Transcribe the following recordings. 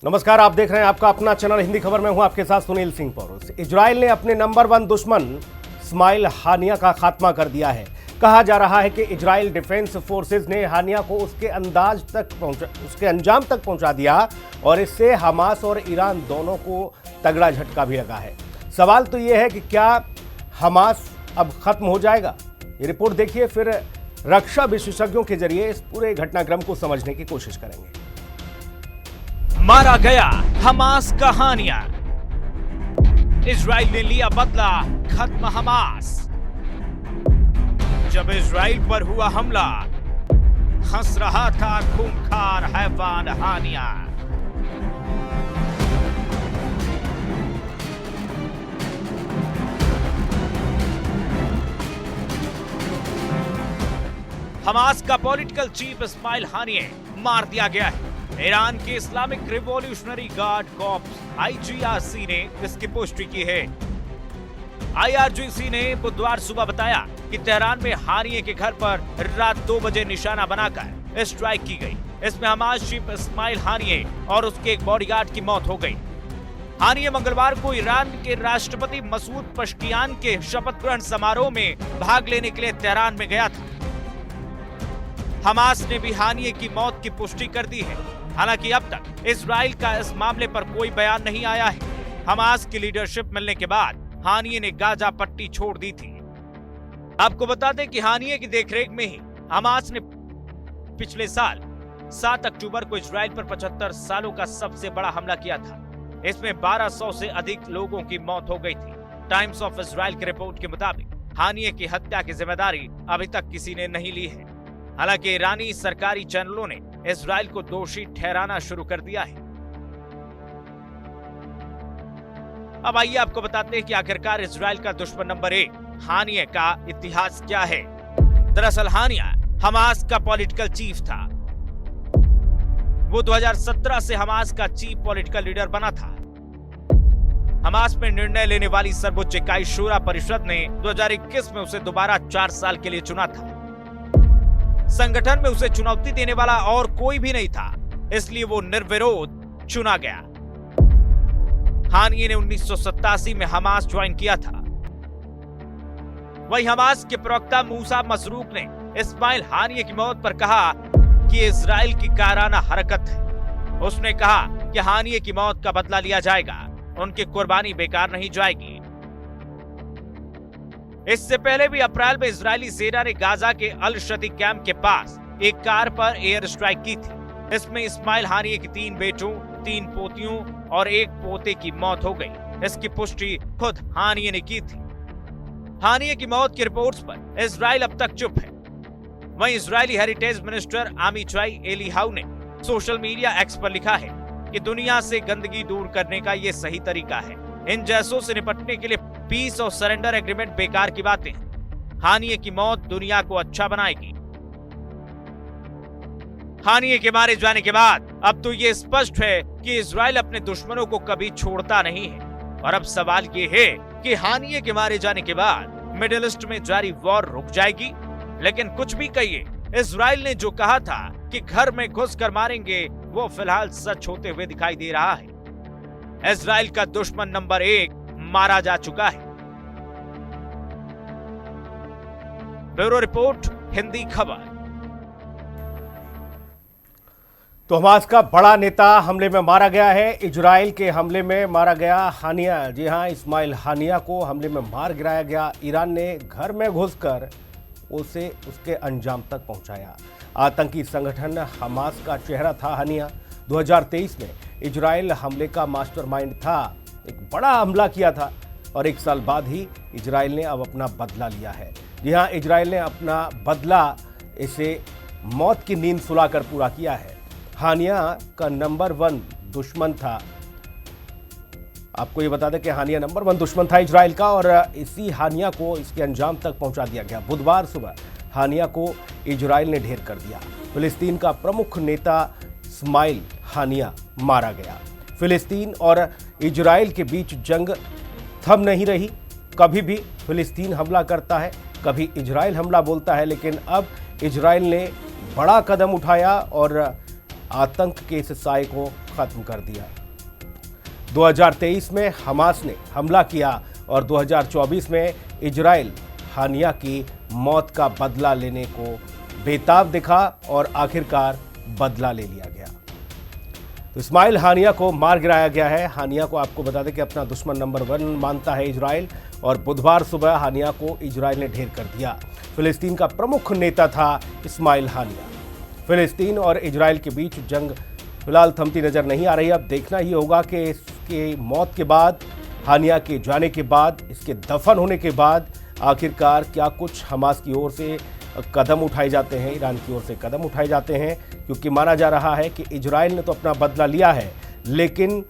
नमस्कार, आप देख रहे हैं आपका अपना चैनल हिंदी खबर में हूं आपके साथ सुनील सिंह पौरुष। इजराइल ने अपने नंबर 1 दुश्मन इस्माइल हानिया का खात्मा कर दिया है। कहा जा रहा है कि इजराइल डिफेंस फोर्सेज ने हानिया को उसके अंजाम तक पहुंचा दिया और इससे हमास और ईरान दोनों को तगड़ा झटका भी लगा है। सवाल तो यह है कि क्या हमास अब खत्म हो जाएगा? ये रिपोर्ट देखिए, फिर रक्षा विशेषज्ञों के जरिए इस पूरे घटनाक्रम को समझने की कोशिश करेंगे। मारा गया हमास का हानिया, इजराइल ने लिया बदला, खत्म हमास। जब इजराइल पर हुआ हमला, हंस रहा था खूंखार हैवान हानिया। हमास का पॉलिटिकल चीफ इस्माइल हानिया मार दिया गया है। ईरान के Islamic revolutionary guard corps IGRC ने इसकी पुष्टि की है। IRGC ने बुधवार सुबह बताया कि तेहरान में हानिया के घर पर रात 2 बजे निशाना बनाकर स्ट्राइक की गई। इसमें हमास चीफ इस्माइल हानिया और उसके एक बॉडीगार्ड की मौत हो गई। हानिया मंगलवार को ईरान के राष्ट्रपति मसूद पशकियान के शपथ ग्रहण समारोह में भाग लेने के लिए तेहरान में गया था। हमास ने भी हानिया की मौत की पुष्टि कर दी है। हालांकि अब तक इजराइल का इस मामले पर कोई बयान नहीं आया है। हमास की लीडरशिप मिलने के बाद हानिया ने गाजा पट्टी छोड़ दी थी। आपको बता दें कि हानिया की देखरेख में ही हमास ने पिछले साल 7 अक्टूबर को इजराइल पर 75 सालों का सबसे बड़ा हमला किया था। इसमें 1200 से अधिक लोगों की मौत हो गई थी। टाइम्स ऑफ इजराइल की रिपोर्ट के मुताबिक हानिया की हत्या की जिम्मेदारी अभी तक किसी ने नहीं ली है। हालांकि ईरानी सरकारी चैनलों ने इजराइल को दोषी ठहराना शुरू कर दिया है। अब आइए आपको बताते हैं कि आखिरकार इजराइल का दुश्मन नंबर 1 हानिया का इतिहास क्या है। दरअसल हानिया हमास का पॉलिटिकल चीफ था। वो 2017 से हमास का चीफ पॉलिटिकल लीडर बना था। हमास में निर्णय लेने वाली सर्वोच्च इकाई शूरा परिषद ने 2021 में उसे दोबारा 4 साल के लिए चुना था। संगठन में उसे चुनौती देने वाला और कोई भी नहीं था, इसलिए वो निर्विरोध चुना गया। हानिया ने 1987 में हमास ज्वाइन किया था। वहीं हमास के प्रवक्ता मूसा मसरूक ने इस्माइल हानिया की मौत पर कहा कि इजराइल की कायराना हरकत है। उसने कहा कि हानिया की मौत का बदला लिया जाएगा, उनकी कुर्बानी बेकार नहीं जाएगी। इससे पहले भी अप्रैल में इजरायली सेना ने गाजा के अल शती कैंप के पास एक कार पर एयर स्ट्राइक की थी। इसमें इस्माइल हानिया की 3 बेटों, 3 पोतियों और 1 पोते की मौत हो गई। इसकी पुष्टि खुद हानिया ने की थी। हानिया की मौत की रिपोर्ट्स पर इजराइल अब तक चुप है। वहीं इजरायली हेरिटेज मिनिस्टर आमिचाई एलियाहू ने सोशल मीडिया एक्स पर लिखा है कि दुनिया से गंदगी दूर करने का ये सही तरीका है। इन जैसों से निपटने के लिए पीस और सरेंडर एग्रीमेंट बेकार की बातें। हानिया की मौत दुनिया को अच्छा बनाएगी। हानिया के मारे जाने के बाद अब तो ये स्पष्ट है कि इजराइल अपने दुश्मनों को कभी छोड़ता नहीं है। और अब सवाल ये है कि हानिया के मारे जाने के बाद मिडिल ईस्ट में जारी वॉर रुक जाएगी। लेकिन कुछ भी कहिए, इजराइल ने जो कहा था कि घर में घुस कर मारेंगे, वो फिलहाल सच होते हुए दिखाई दे रहा है। इजराइल का दुश्मन नंबर 1 मारा जा चुका है। ब्यूरो रिपोर्ट, हिंदी खबर। तो हमास का बड़ा नेता हमले में मारा गया है। इजराइल के हमले में मारा गया हानिया। जी हां, इस्माइल हानिया को हमले में मार गिराया गया। ईरान ने घर में घुसकर उसे उसके अंजाम तक पहुंचाया। आतंकी संगठन हमास का चेहरा था हानिया। 2023 में इजराइल हमले का मास्टरमाइंड था। एक बड़ा हमला किया था और 1 साल बाद ही इजराइल ने अब अपना बदला लिया है। जी हां, इजराइल ने अपना बदला इसे मौत की नींद सुलाकर पूरा किया है। हानिया का नंबर 1 दुश्मन था। आपको ये बता दें कि हानिया नंबर 1 दुश्मन था इजराइल का और इसी हानिया को इसके अंजाम तक पहुंचा दिया गया। बुधवार सुबह हानिया को इजराइल ने ढेर कर दिया। फिलिस्तीन का प्रमुख नेता इस्माइल हानिया मारा गया। फिलिस्तीन और इजराइल के बीच जंग थम नहीं रही। कभी भी फिलिस्तीन हमला करता है, कभी इजराइल हमला बोलता है, लेकिन अब इजराइल ने बड़ा कदम उठाया और आतंक के इस साए को खत्म कर दिया। 2023 में हमास ने हमला किया और 2024 में इजराइल हानिया की मौत का बदला लेने को बेताब दिखा और आखिरकार बदला ले लिया गया। तो इस्माइल हानिया को मार गिराया गया है। हानिया को आपको बता दें कि अपना दुश्मन नंबर 1 मानता है इजराइल, और बुधवार सुबह हानिया को इजराइल ने ढेर कर दिया। फिलिस्तीन का प्रमुख नेता था इस्माइल हानिया। फिलिस्तीन और इजराइल के बीच जंग फिलहाल थमती नजर नहीं आ रही। अब देखना ही होगा कि इसके मौत के बाद, हानिया के जाने के बाद, इसके दफन होने के बाद आखिरकार क्या कुछ हमास की ओर से कदम उठाए जाते हैं, ईरान की ओर से कदम उठाए जाते हैं, क्योंकि माना जा रहा है कि इजराइल ने तो अपना बदला लिया है, लेकिन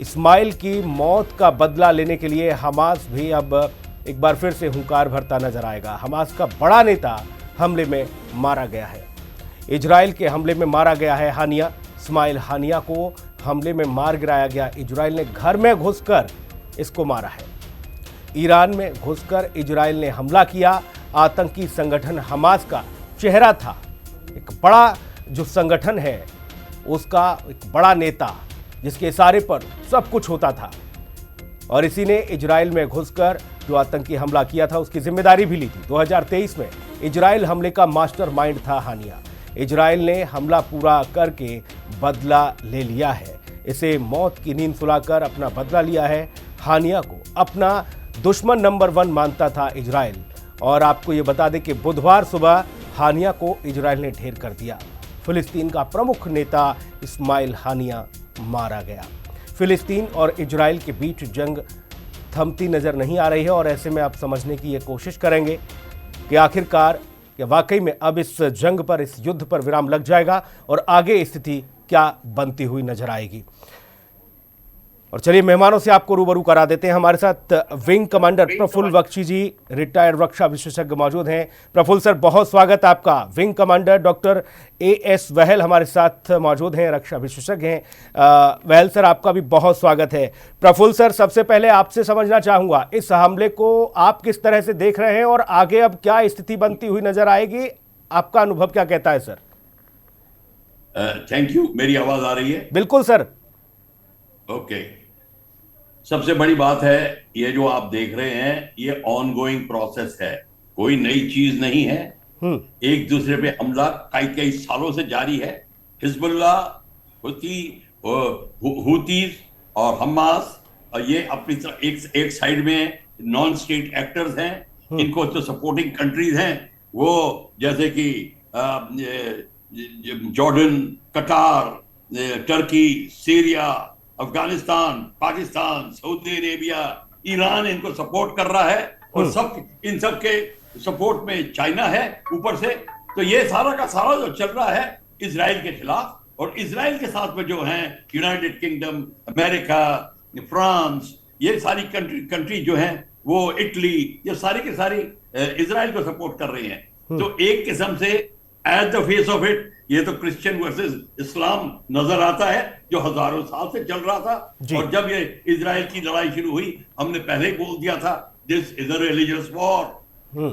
इस्माइल की मौत का बदला लेने के लिए हमास भी अब एक बार फिर से हुंकार भरता नजर आएगा। हमास का बड़ा नेता हमले में मारा गया है। इजराइल के हमले में मारा गया है हानिया। इस्माइल हानिया को हमले में मार गिराया गया। इजराइल ने घर में घुसकर इसको मारा है। ईरान में घुसकर इजराइल ने हमला किया। आतंकी संगठन हमास का चेहरा था, एक बड़ा जो संगठन है उसका एक बड़ा नेता, जिसके इशारे पर सब कुछ होता था, और इसी ने इजराइल में घुसकर जो आतंकी हमला किया था उसकी जिम्मेदारी भी ली थी। 2023 में इजराइल हमले का मास्टरमाइंड था हानिया। इजराइल ने हमला पूरा करके बदला ले लिया है। इसे मौत की नींद सुलाकर अपना बदला लिया है। हानिया को अपना दुश्मन नंबर 1 मानता था इजराइल, और आपको ये बता दें कि बुधवार सुबह हानिया को इजराइल ने ढेर कर दिया। फिलिस्तीन का प्रमुख नेता इस्माइल हानिया मारा गया। फिलिस्तीन और इजराइल के बीच जंग थमती नजर नहीं आ रही है, और ऐसे में आप समझने की ये कोशिश करेंगे कि आखिरकार कि वाकई में अब इस जंग पर, इस युद्ध पर विराम लग जाएगा और आगे स्थिति क्या बनती हुई नजर आएगी। और चलिए मेहमानों से आपको रूबरू करा देते हैं। हमारे साथ विंग कमांडर प्रफुल्ल बख्शी जी, रिटायर्ड रक्षा विशेषज्ञ मौजूद हैं। प्रफुल्ल सर, बहुत स्वागत आपका। विंग कमांडर डॉक्टर एएस वहल हमारे साथ मौजूद हैं, रक्षा विशेषज्ञ हैं। वहल सर, आपका भी बहुत स्वागत है। प्रफुल्ल सर, सबसे पहले आपसे समझना चाहूंगा, इस हमले को आप किस तरह से देख रहे हैं और आगे अब क्या स्थिति बनती हुई नजर आएगी? आपका अनुभव क्या कहता है सर? Thank you. मेरी आवाज आ रही है? बिल्कुल सर। ओके। सबसे बड़ी बात है, ये जो आप देख रहे हैं ये ऑनगोइंग प्रोसेस है, कोई नई चीज नहीं है। एक दूसरे पे हमला कई कई सालों से जारी है। हिजबुल्लाह, हुतीज और हमास, और ये अपनी तरफ एक साइड में नॉन स्टेट एक्टर्स हैं। इनको तो सपोर्टिंग कंट्रीज हैं, वो जैसे कि जॉर्डन, कतार, Turkey, Syria, Afghanistan, Pakistan, Saudi Arabia, Iran इनको सपोर्ट कर रहा है, और इन सब के सपोर्ट में चाइना है ऊपर से। तो ये सारा का सारा जो चल रहा है इजराइल के खिलाफ, और इजराइल के साथ में जो हैं यूनाइटेड किंगडम, अमेरिका, फ्रांस, ये सारी कंट्री जो हैं, वो इटली, ये सारी की सारी इजराइल को सपोर्ट कर रही हैं। तो एक किस्म से at the face of it ये तो क्रिश्चियन वर्सेस इस्लाम नजर आता है, जो हजारों साल से चल रहा था। और जब ये इजराइल की लड़ाई शुरू हुई, हमने पहले ही बोल दिया था, this is a religious war.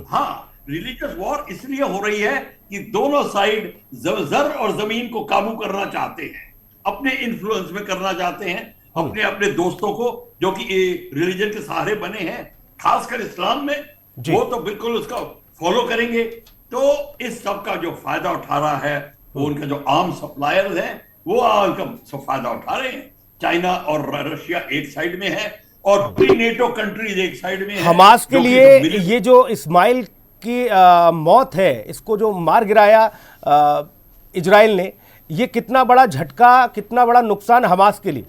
हाँ, रिलीजियस वॉर इसलिए हो रही है कि दोनों साइड जर और जमीन को काबू करना चाहते हैं, अपने इन्फ्लुएंस में करना चाहते हैं, अपने अपने दोस्तों को जो कि रिलीजन के सहारे बने हैं, खासकर इस्लाम में, वो तो बिल्कुल उसका फॉलो करेंगे। तो इस सब का जो फायदा उठा रहा है, वो उनका जो आर्म सप्लायर्स हैं, वो उनका सब फायदा उठा रहे हैं। चाइना और रशिया एक साइड में है, और प्री नेटो कंट्रीज एक साइड में है। हमास के लिए ये जो इस्माइल की मौत है, इसको जो मार गिराया इजराइल ने, ये कितना बड़ा झटका, कितना बड़ा नुकसान हमास के लिए?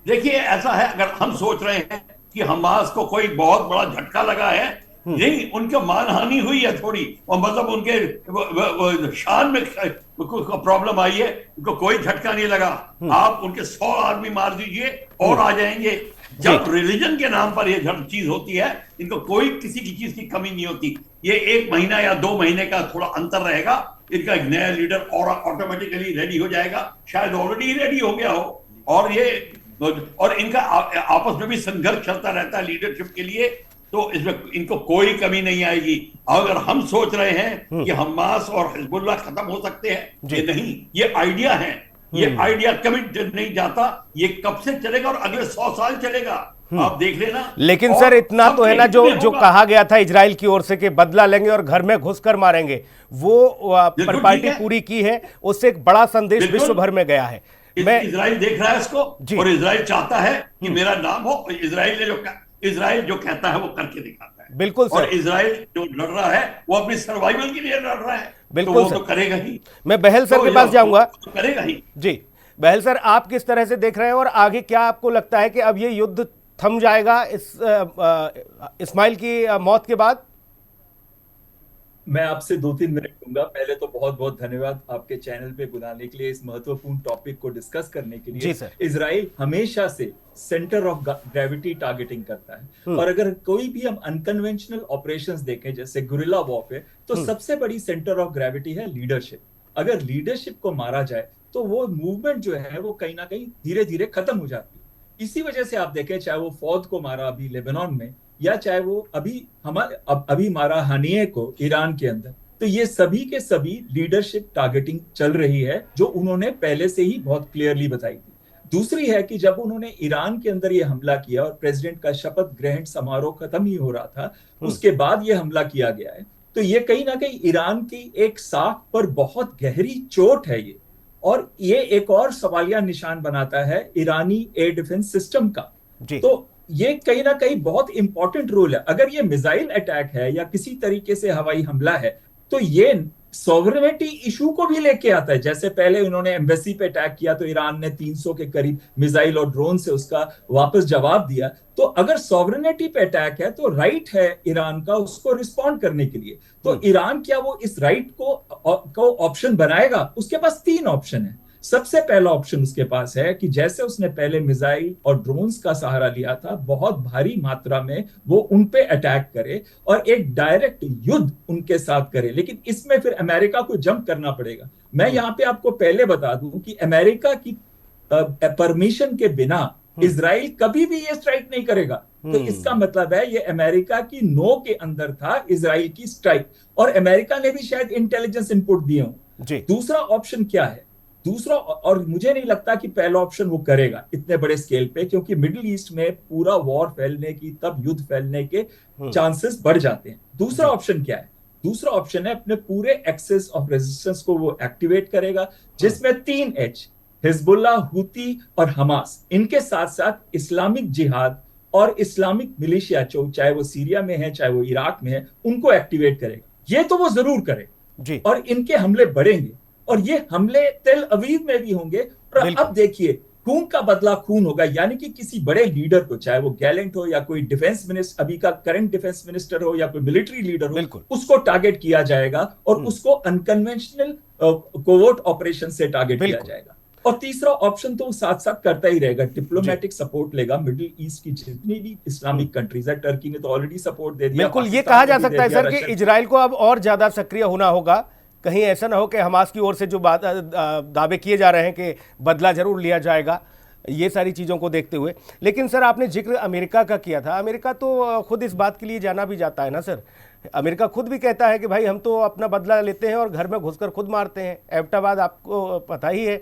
देखिए, ऐसा है, अगर हम सोच रहे हैं कि हमास को कोई बहुत बड़ा झटका लगा है, नहीं, उनके मानहानि हुई है थोड़ी, और मतलब उनके शान में प्रॉब्लम आई है, उनको कोई झटका नहीं लगा। आप उनके 100 आदमी मार दीजिए और आ जाएंगे। जब रिलीजन के नाम पर यह चीज होती है, इनको कोई किसी की चीज की कमी नहीं होती। ये 1 महीना या 2 महीने का थोड़ा अंतर रहेगा, इनका एक नया लीडर और ऑटोमेटिकली रेडी हो जाएगा, शायद ऑलरेडी रेडी हो गया हो। और इनका आपस में भी संघर्ष चलता रहता है लीडरशिप के लिए। तो इसमें इनको कोई कमी नहीं आएगी। अगर हम सोच रहे हैं कि हमास और हिजबुल्लाह खत्म हो सकते हैं, ये नहीं, ये आइडिया है, ये आइडिया कभी नहीं जाता, ये कब से चलेगा और अगले 100 साल चलेगा, आप देख लेना। लेकिन सर इतना तो है ना, जो कहा गया था इजराइल की ओर से कि बदला लेंगे और घर में घुसकर मारेंगे, वो पार्टी पूरी की है, उससे एक बड़ा संदेश विश्व भर में गया है। इजराइल देख रहा है इसको, और इजराइल चाहता है कि मेरा नाम हो। इजराइल जो कहता है वो करके दिखाता है। बिल्कुल सर। और इजराइल जो लड़ रहा है वो अपनी सर्वाइवल के लिए लड़ रहा है, बिल्कुल तो वो सर। तो करेगा ही। मैं बहल सर के पास जाऊंगा, करेगा ही जी। बहल सर, आप किस तरह से देख रहे हैं और आगे क्या आपको लगता है कि अब ये युद्ध थम जाएगा इस्माइल की मौत के बाद? मैं आपसे 2-3 मिनट लूंगा। पहले तो बहुत बहुत धन्यवाद आपके चैनल पे बुलाने के लिए, इस महत्वपूर्ण टॉपिक को डिस्कस करने के लिए। जी सर। इजराइल हमेशा से सेंटर ऑफ ग्रेविटी टारगेटिंग करता है, और अगर कोई भी हम अनकन्वेंशनल ऑपरेशंस देखें जैसे गुरिल्ला वॉरफेयर, तो सबसे बड़ी सेंटर ऑफ ग्रेविटी है लीडरशिप। अगर लीडरशिप को मारा जाए तो वो मूवमेंट जो है वो कहीं ना कहीं धीरे धीरे खत्म हो जाती है। इसी वजह से आप देखें, चाहे वो फौद को मारा अभी लेबनान में, या चाहे वो अभी मारा हानिये को ईरान के अंदर, तो ये सभी के सभी लीडरशिप टारगेटिंग चल रही है, जो उन्होंने पहले से ही बहुत क्लियरली बताई थी। दूसरी है कि जब उन्होंने ईरान के अंदर ये हमला किया और प्रेसिडेंट का शपथ ग्रहण समारोह खत्म ही हो रहा था, उसके बाद ये हमला किया गया है, तो ये कहीं ना कहीं ईरान की एक साख पर बहुत गहरी चोट है ये, और ये एक और सवालिया निशान बनाता है ईरानी एयर डिफेंस सिस्टम का। तो ये कहीं ना कहीं बहुत इंपॉर्टेंट रोल है। अगर ये मिसाइल अटैक है या किसी तरीके से हवाई हमला है, तो ये सॉवरेनिटी इशू को भी लेके आता है। जैसे पहले उन्होंने एम्बेसी पे अटैक किया तो ईरान ने 300 के करीब मिसाइल और ड्रोन से उसका वापस जवाब दिया। तो अगर सॉवरेनिटी पे अटैक है तो राइट है ईरान का उसको रिस्पॉन्ड करने के लिए। तो ईरान क्या वो इस राइट को ऑप्शन बनाएगा? उसके पास 3 ऑप्शन है। सबसे पहला ऑप्शन उसके पास है कि जैसे उसने पहले मिसाइल और ड्रोन्स का सहारा लिया था, बहुत भारी मात्रा में वो उन पे अटैक करे और एक डायरेक्ट युद्ध उनके साथ करे। लेकिन इसमें फिर अमेरिका को जंप करना पड़ेगा। मैं यहाँ पे आपको पहले बता दूं कि अमेरिका की परमिशन के बिना इजराइल कभी भी ये स्ट्राइक नहीं करेगा। तो इसका मतलब है ये अमेरिका की नो के अंदर था इजराइल की स्ट्राइक, और अमेरिका ने भी शायद इंटेलिजेंस इनपुट दिए हों। दूसरा ऑप्शन क्या है? दूसरा, और मुझे नहीं लगता कि पहला ऑप्शन वो करेगा इतने बड़े स्केल पे, क्योंकि मिडिल ईस्ट में पूरा वॉर फैलने की, तब युद्ध फैलने के चांसेस बढ़ जाते हैं। दूसरा ऑप्शन क्या है? दूसरा ऑप्शन है अपने पूरे एक्सेस ऑफ रेजिस्टेंस को वो एक्टिवेट करेगा, जिसमें 3 H, हिजबुल्लाह, हुती और हमास, इनके साथ साथ इस्लामिक जिहाद और इस्लामिक मिलिशिया, चाहे वो सीरिया में है चाहे वो इराक में है, उनको एक्टिवेट करेगा। ये तो वो जरूर करे, और इनके हमले बढ़ेंगे, और ये हमले तेल अवीव में भी होंगे। और अब देखिए, खून का बदला खून होगा, यानी कि किसी बड़े लीडर को, चाहे वो गैलेंट हो या कोई डिफेंस मिनिस्टर, अभी का करंट डिफेंस मिनिस्टर हो या कोई मिलिट्री लीडर हो, उसको टारगेट किया जाएगा और उसको अनकन्वेंशनल कोवर्ट ऑपरेशन से टारगेट किया जाएगा। और तीसरा ऑप्शन तो साथ साथ करता ही रहेगा, डिप्लोमेटिक सपोर्ट लेगा। मिडिल ईस्ट की जितनी भी इस्लामिक कंट्रीज है, टर्की ने तो ऑलरेडी सपोर्ट दे दिया। बिल्कुल, ये कहा जा सकता है सर कि इजराइल को अब और ज्यादा सक्रिय होना होगा। कहीं ऐसा ना हो कि हमास की ओर से जो दावे किए जा रहे हैं कि बदला जरूर लिया जाएगा, ये सारी चीज़ों को देखते हुए। लेकिन सर, आपने जिक्र अमेरिका का किया था। अमेरिका तो खुद इस बात के लिए जाना भी जाता है ना सर। अमेरिका खुद भी कहता है कि भाई हम तो अपना बदला लेते हैं और घर में घुसकर खुद मारते हैं। एबटाबाद आपको पता ही है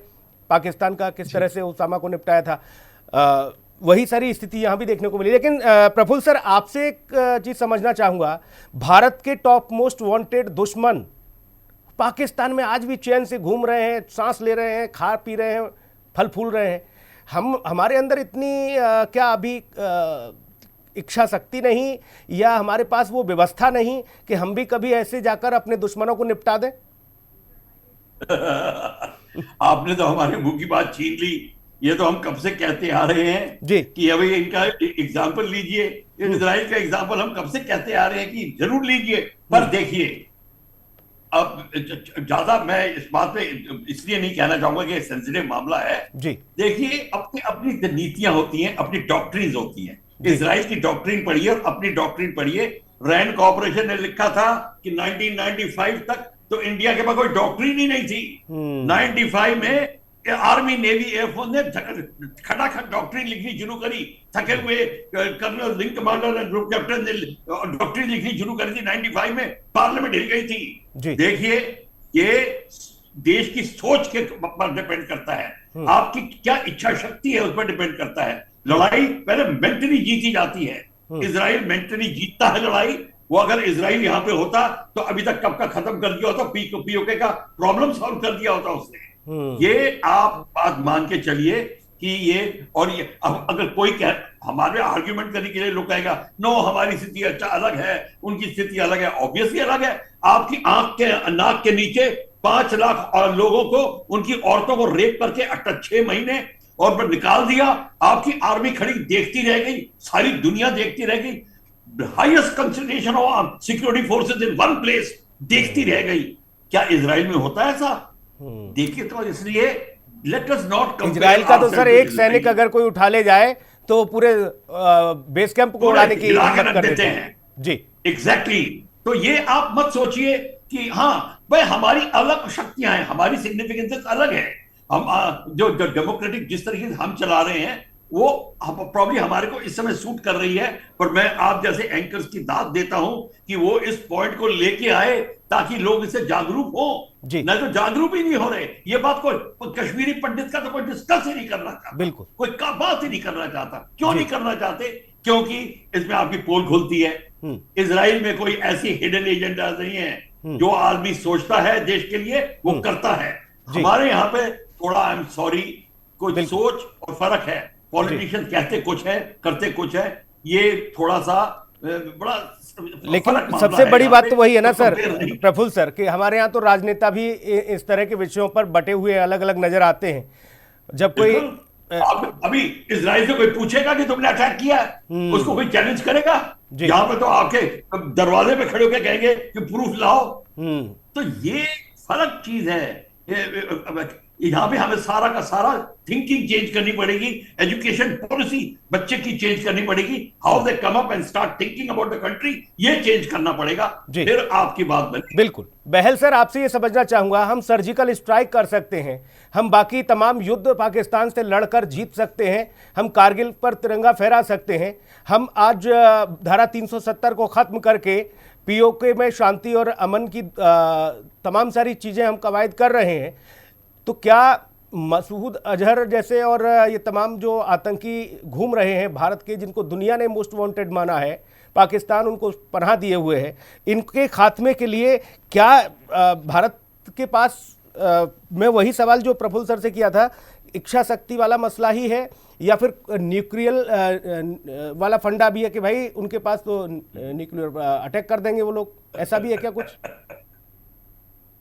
पाकिस्तान का किस तरह से उसामा को निपटाया था। वही सारी स्थिति यहाँ भी देखने को मिली। लेकिन प्रफुल्ल सर, आपसे एक चीज़ समझना चाहूँगा, भारत के टॉप मोस्ट वांटेड दुश्मन पाकिस्तान में आज भी चैन से घूम रहे हैं, सांस ले रहे हैं, खा पी रहे हैं, फल फूल रहे हैं। हमारे अंदर इतनी क्या अभी इच्छा शक्ति नहीं, या हमारे पास वो व्यवस्था नहीं कि हम भी कभी ऐसे जाकर अपने दुश्मनों को निपटा दें? आपने तो हमारे मुंह की बात छीन ली। ये तो हम कब से कहते आ रहे हैं जी कि अभी इनका एग्जाम्पल लीजिए, इजराइल का एग्जाम्पल हम कब से कहते आ रहे हैं कि जरूर लीजिए। पर देखिए, अब ज्यादा मैं इस बात पे इसलिए नहीं कहना चाहूंगा कि सेंसिटिव मामला है जी। देखिए, अपनी अपनी नीतियां होती हैं, अपनी डॉक्ट्रिन्स होती हैं। इजराइल की डॉक्ट्रिन पढ़िए और अपनी डॉक्ट्रिन पढ़िए। रैंड कॉर्पोरेशन ने लिखा था कि 1995 तक तो इंडिया के पास कोई डॉक्ट्रिन ही नहीं थी। 95 में आर्मी, नेवी, एयरफोर्स ने खटाखट डॉक्ट्रिन लिखनी शुरू करी। थके हुए कर्नल, विंग कमांडर और ग्रुप कैप्टन ने डॉक्ट्रिन लिखनी शुरू करी थी 95 में, पार्लियामेंट हिल गई थी। देखिए, ये देश की सोच के पर डिपेंड करता है, आपकी क्या इच्छा शक्ति है उस पर डिपेंड करता है। लड़ाई पहले मेंटली जीती जाती है। इजराइल मेंटली जीतता है लड़ाई। वो अगर इजराइल यहाँ पे होता तो अभी तक कब का खत्म कर दिया होता, पीओके का प्रॉब्लम सॉल्व कर दिया होता उसने। ये आप बात मान के चलिए कि ये, और ये अगर कोई हमारे आर्ग्यूमेंट करने के लिए लोग कहेगा नो हमारी स्थिति अच्छा अलग है, उनकी स्थिति अलग है, ऑब्वियसली अलग है। आपकी आंख के नाक के नीचे 5 लाख और लोगों को, उनकी औरतों को रेप करके 6 महीने और फिर निकाल दिया। आपकी आर्मी खड़ी देखती रह गई, सारी दुनिया देखती रह गई। Highest concentration of security forces in one place देखती रह गई। क्या इजराइल में होता है ऐसा? देखिए, तो इसलिए लेट अस नॉट इजराइल का तो सर एक सैनिक अगर कोई उठा ले जाए तो पूरे बेस कैंप को उड़ाने की हिम्मत कर देते हैं जी। एग्जैक्टली। तो ये आप मत सोचिए कि हाँ भाई हमारी अलग शक्तियां हैं, हमारी सिग्निफिकेंसेस अलग है। हम जो डेमोक्रेटिक जिस तरीके से हम चला रहे हैं वो प्रॉब्ली हमारे को इस समय सूट कर रही है, पर मैं आप जैसे एंकर्स की दाद देता हूं कि वो इस पॉइंट को लेके आए ताकि लोग इससे जागरूक हो। नहीं तो जागरूक ही नहीं हो रहे। ये बात कोई कश्मीरी पंडित का तो कोई डिस्कस ही नहीं करना चाहता, बिल्कुल कोई बात ही नहीं करना चाहता। क्यों नहीं करना चाहते? क्योंकि इसमें आपकी पोल खुलती है। इजराइल में कोई ऐसी हिडन एजेंडा नहीं है। जो आदमी सोचता है देश के लिए वो करता है। हमारे यहाँ पे थोड़ा आई एम सॉरी कोई सोच और फर्क है। पॉलिटिशियन कहते कुछ है, करते कुछ है। ये थोड़ा सा बड़ा, लेकिन सबसे बड़ी बात तो वही है ना सर, प्रफुल्ल सर, कि हमारे यहाँ तो राजनेता भी इस तरह के विषयों पर बटे हुए अलग अलग नजर आते हैं। जब कोई अभी इजराइल से कोई पूछेगा कि तुमने अटैक किया, उसको कोई चैलेंज करेगा? यहाँ पे तो आके दरवाजे पे खड़े होकर कहेंगे कि प्रूफ लाओ। तो ये फर्क चीज है। यहाँ पे हमें सारा का सारा थिंकिंग चेंज करनी पड़ेगी। एजुकेशन पॉलिसी बच्चे की चेंज करनी पड़ेगी। How they come up and start thinking about the country, ये चेंज करना पड़ेगा, फिर आपकी बात बनेगी। बिल्कुल। बहल सर, आपसे ये समझना चाहूंगा, हम सर्जिकल स्ट्राइक कर सकते हैं, हम बाकी तमाम युद्ध पाकिस्तान से लड़कर जीत सकते हैं, हम कारगिल पर तिरंगा फहरा सकते हैं, हम आज धारा 370 को खत्म करके पीओके में शांति और अमन की तमाम सारी चीजें हम कवायद कर रहे हैं। तो क्या मसूद अजहर जैसे और ये तमाम जो आतंकी घूम रहे हैं भारत के, जिनको दुनिया ने मोस्ट वांटेड माना है, पाकिस्तान उनको पनाह दिए हुए है, इनके खात्मे के लिए क्या भारत के पास, मैं वही सवाल जो प्रफुल्ल सर से किया था, इच्छा शक्ति वाला मसला ही है या फिर न्यूक्लियर वाला फंडा भी है कि भाई उनके पास तो न्यूक्लियर अटैक कर देंगे वो लोग, ऐसा भी है क्या कुछ?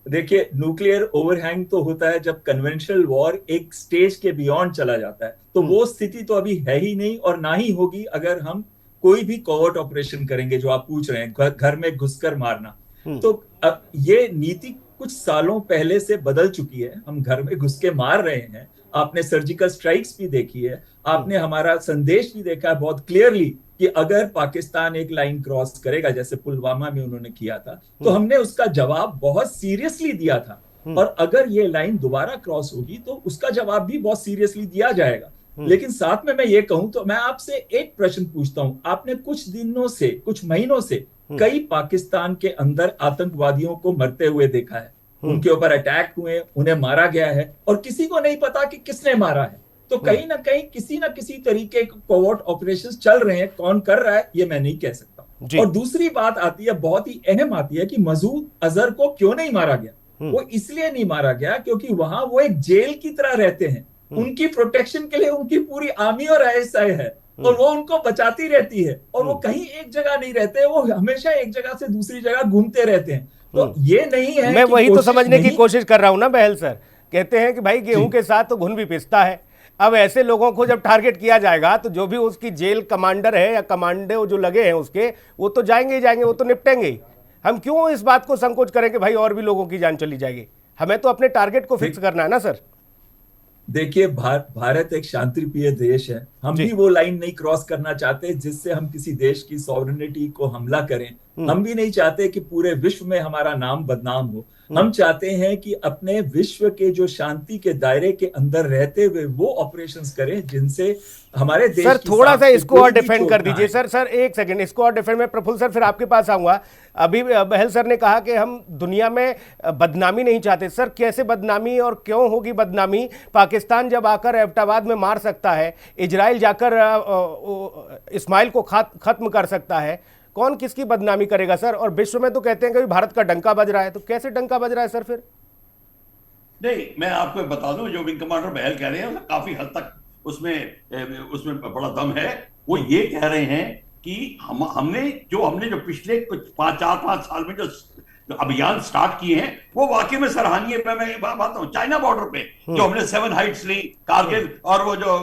देखिए, न्यूक्लियर ओवरहैंग तो होता है जब कन्वेंशनल वॉर एक स्टेज के बियॉन्ड चला जाता है। तो वो स्थिति तो अभी है ही नहीं और ना ही होगी अगर हम कोई भी कोवर्ट ऑपरेशन करेंगे, जो आप पूछ रहे हैं, घर में घुसकर मारना। तो ये नीति कुछ सालों पहले से बदल चुकी है। हम घर में घुस के मार रहे हैं। आपने सर्जिकल स्ट्राइक्स भी देखी है, आपने हमारा संदेश भी देखा है बहुत क्लियरली कि अगर पाकिस्तान एक लाइन क्रॉस करेगा, जैसे पुलवामा में उन्होंने किया था, तो हमने उसका जवाब बहुत सीरियसली दिया था। और अगर ये लाइन दोबारा क्रॉस होगी तो उसका जवाब भी बहुत सीरियसली दिया जाएगा। लेकिन साथ में मैं ये कहूं तो मैं आपसे एक प्रश्न पूछता हूं। आपने कुछ दिनों से, कुछ महीनों से कई पाकिस्तान के अंदर आतंकवादियों को मरते हुए देखा है। उनके ऊपर अटैक हुए, उन्हें मारा गया है और किसी को नहीं पता कि किसने मारा है। तो कहीं ना कहीं किसी ना किसी तरीके के कोवर्ट ऑपरेशंस चल रहे हैं। कौन कर रहा है ये मैं नहीं कह सकता। और दूसरी बात आती है, बहुत ही अहम आती है, कि मसूद अजहर को क्यों नहीं मारा गया? वो इसलिए नहीं मारा गया क्योंकि वहां वो एक जेल की तरह रहते हैं। उनकी प्रोटेक्शन के लिए उनकी पूरी आर्मी और आईएसआई है और वो उनको बचाती रहती है और वो कहीं एक जगह नहीं रहते, वो हमेशा एक जगह से दूसरी जगह घूमते रहते हैं। तो ये नहीं है, मैं वही तो समझने की कोशिश कर रहा हूं ना बहल सर। कहते हैं कि भाई गेहूं के साथ तो घुन भी पिसता है। अब ऐसे लोगों को जब टारगेट किया जाएगा तो जो भी उसकी जेल कमांडर है या कमांडो जो लगे हैं उसके, वो तो जाएंगे ही जाएंगे, वो तो निपटेंगे ही। हम क्यों इस बात को संकोच करें कि भाई और भी लोगों की जान चली जाएगी? हमें तो अपने टारगेट को फिक्स करना है ना सर। देखिए, भारत एक शांतिप्रिय देश है। हम भी वो लाइन नहीं क्रॉस करना चाहते जिससे हम किसी देश की सॉवरेनिटी को हमला करें हम भी नहीं चाहते कि पूरे विश्व में हमारा नाम बदनाम हो। हम चाहते हैं कि अपने विश्व के जो शांति के दायरे के अंदर रहते हुए वो ऑपरेशंस करें जिनसे हमारे देश सर की थोड़ा सा सांस इसको पे और कोई भी डिफेंड चोट कर ना दीजिए आए। सर एक सेकंड इसको और डिफेंड में प्रफुल्ल सर फिर आपके पास आऊंगा। अभी बहल सर ने कहा कि हम दुनिया में बदनामी नहीं चाहते। सर कैसे बदनामी और क्यों होगी बदनामी? पाकिस्तान जब आकर एबटाबाद में मार सकता है, इजराइल जाकर इस्माइल को खत्म कर सकता है, कौन किसकी बदनामी करेगा सर? और विश्व में तो कहते हैं कि भारत का डंका बज रहा है, तो कैसे डंका बज रहा है सर फिर? नहीं, मैं आपको बता दूं, जो विंग कमांडर बहल कह रहे हैं काफी हद तक उसमें बड़ा दम है। वो ये कह रहे हैं कि हमने जो पिछले कुछ 4-5 साल में जो अभियान स्टार्ट किए हैं वो वाकई में सराहनीय है। मैं बात हूँ चाइना बॉर्डर पे जो हमने 7 हाइट्स ली, कारगिल, और वो जो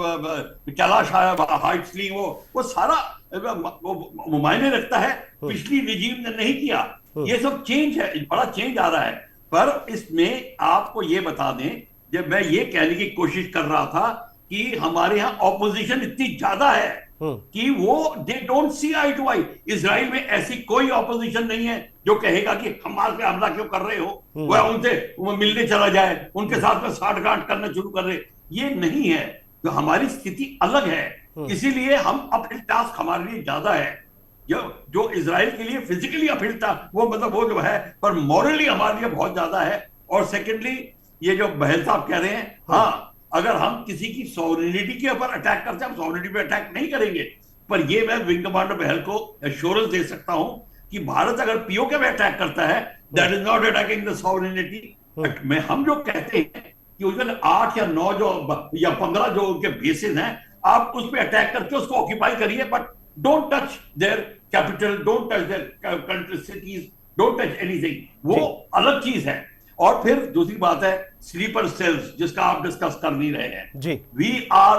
कैलाश हाइट्स ली, वो सारा वो मायने रखता है। पिछली रिजीम ने नहीं किया। ये सब चेंज है, बड़ा चेंज आ रहा है। पर इसमें आपको ये बता दें, जब मैं ये कहने की कोशिश कर रहा था कि हमारे यहाँ ऑपोजिशन इतनी ज्यादा है कि वो they don't see eye to eye. Israel में ऐसी कोई ऑपोजिशन नहीं है जो कहेगा कि हमारे पे हमला क्यों कर रहे हो, वह उनसे मिलने चला जाए, उनके साथ में साठगांठ करना शुरू कर रहे। ये नहीं है। तो हमारी स्थिति अलग है, इसीलिए हम अपनी टास्क हमारे लिए ज्यादा है। जो इजराइल के लिए फिजिकली अपील था वो वो जो है, पर मॉरली हमारे लिए बहुत ज्यादा है। और सेकेंडली ये जो बहल साहब कह रहे हैं, हाँ, अगर हम किसी की सॉवरेनिटी के ऊपर अटैक करते हैं, हम सॉवरेनिटी पे अटैक नहीं करेंगे। पर ये मैं विंग कमांडर बहल को एश्योरेंस दे सकता हूं कि भारत अगर पीओके पे अटैक करता है, that is not attacking the sovereignty. हम जो कहते हैं कि उसमें 8 या 9 या 15 जो उनके बेसिस हैं, आप उस पर अटैक करके उसको ऑक्यूपाई करिए, but don't touch their capital, don't touch their country cities, don't touch anything. वो अलग चीज है। और फिर दूसरी बात है स्लीपर सेल्स, जिसका आप डिस्कस कर नहीं रहे हैं जी। We are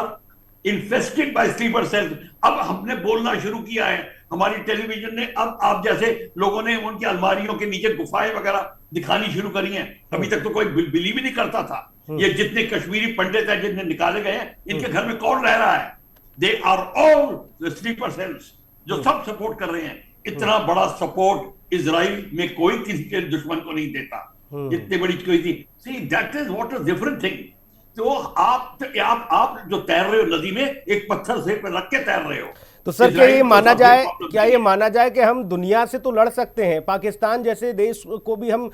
infested by sleeper cells. अब हमने बोलना शुरू किया है, हमारी टेलीविजन ने, अब आप जैसे लोगों ने उनकी अलमारियों के नीचे गुफाएं वगैरह दिखानी शुरू करी हैं। अभी तक तो कोई बिलीव ही नहीं करता था। ये जितने कश्मीरी पंडित हैं जितने निकाले गए हैं, इनके घर में कौन रह रहा है? They are all sleeper cells जो सब सपोर्ट कर रहे हैं। इतना बड़ा सपोर्ट इजराइल में कोई किसी के दुश्मन को नहीं देता। इतनी बड़ी कोई थी। See that is what is different thing. तो आप जो तैर रहे हो नदी में, एक पत्थर से पे रख के तैर रहे हो। तो सर क्या ये माना जाए कि हम दुनिया से तो लड़ सकते हैं, पाकिस्तान जैसे देश को भी हम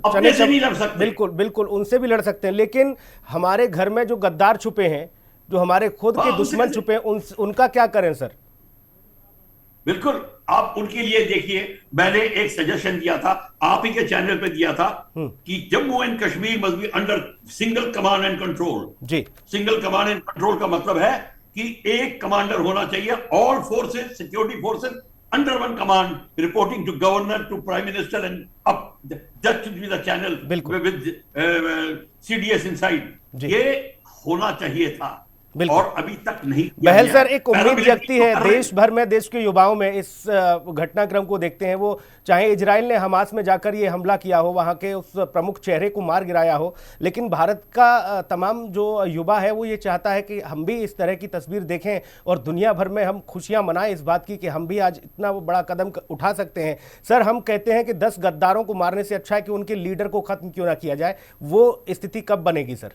अपने से नहीं लड़ सकते, बिल्कुल उनसे भी लड़ सकते हैं, लेकिन हमारे घर में जो गद्दार छुपे हैं, जो हमारे खुद के दुश्मन छुपे हैं, उनका क्या करें सर? बिल्कुल, आप उनके लिए देखिए, मैंने एक सजेशन दिया था, आप ही के चैनल पे दिया था कि Jammu and Kashmir must be under single command and control जी। सिंगल कमांड एंड कंट्रोल का मतलब है कि एक कमांडर होना चाहिए, all forces, security forces under one command, reporting to governor, to prime minister and up just to the channel with CDS inside. ये होना चाहिए था और अभी तक नहीं। बहल सर, एक उम्मीद जगती है देश भर में, देश के युवाओं में इस घटनाक्रम को देखते हैं। वो चाहे इजराइल ने हमास में जाकर ये हमला किया हो, वहां के उस प्रमुख चेहरे को मार गिराया हो, लेकिन भारत का तमाम जो युवा है वो ये चाहता है कि हम भी इस तरह की तस्वीर देखें और दुनिया भर में हम खुशियां मनाएं इस बात की कि हम भी आज इतना बड़ा कदम उठा सकते हैं। सर, हम कहते हैं कि 10 गद्दारों को मारने से अच्छा है कि उनके लीडर को खत्म क्यों ना किया जाए। वो स्थिति कब बनेगी सर?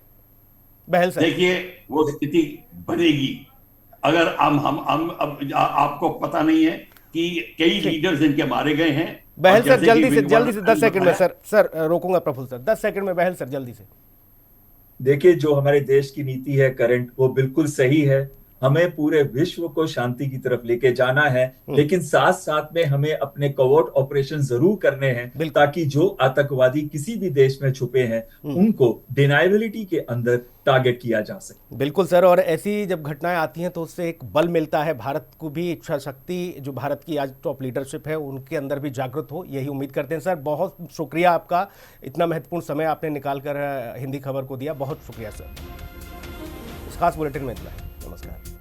बहल सर, देखिए, वो स्थिति बनेगी अगर हम अब आपको पता नहीं है कि कई लीडर्स इनके मारे गए हैं। बहल सर जल्दी से 10 सेकंड में सर रोकूंगा प्रफुल्ल सर, 10 सेकंड में बहल सर जल्दी से। देखिए, जो हमारे देश की नीति है करंट, वो बिल्कुल सही है। हमें पूरे विश्व को शांति की तरफ लेके जाना है, लेकिन साथ साथ में हमें अपने कवर्ट ऑपरेशन जरूर करने हैं ताकि जो आतंकवादी किसी भी देश में छुपे हैं उनको डिनाइबिलिटी के अंदर टारगेट किया जा सके। बिल्कुल सर, और ऐसी जब घटनाएं आती हैं तो उससे एक बल मिलता है, भारत को भी इच्छा शक्ति, जो भारत की आज टॉप लीडरशिप है उनके अंदर भी जागृत हो, यही उम्मीद करते हैं। सर, बहुत शुक्रिया आपका, इतना महत्वपूर्ण समय आपने निकाल कर हिंदी खबर को दिया, बहुत शुक्रिया सर। इस खास बुलेटिन में इतना है। नमस्कार।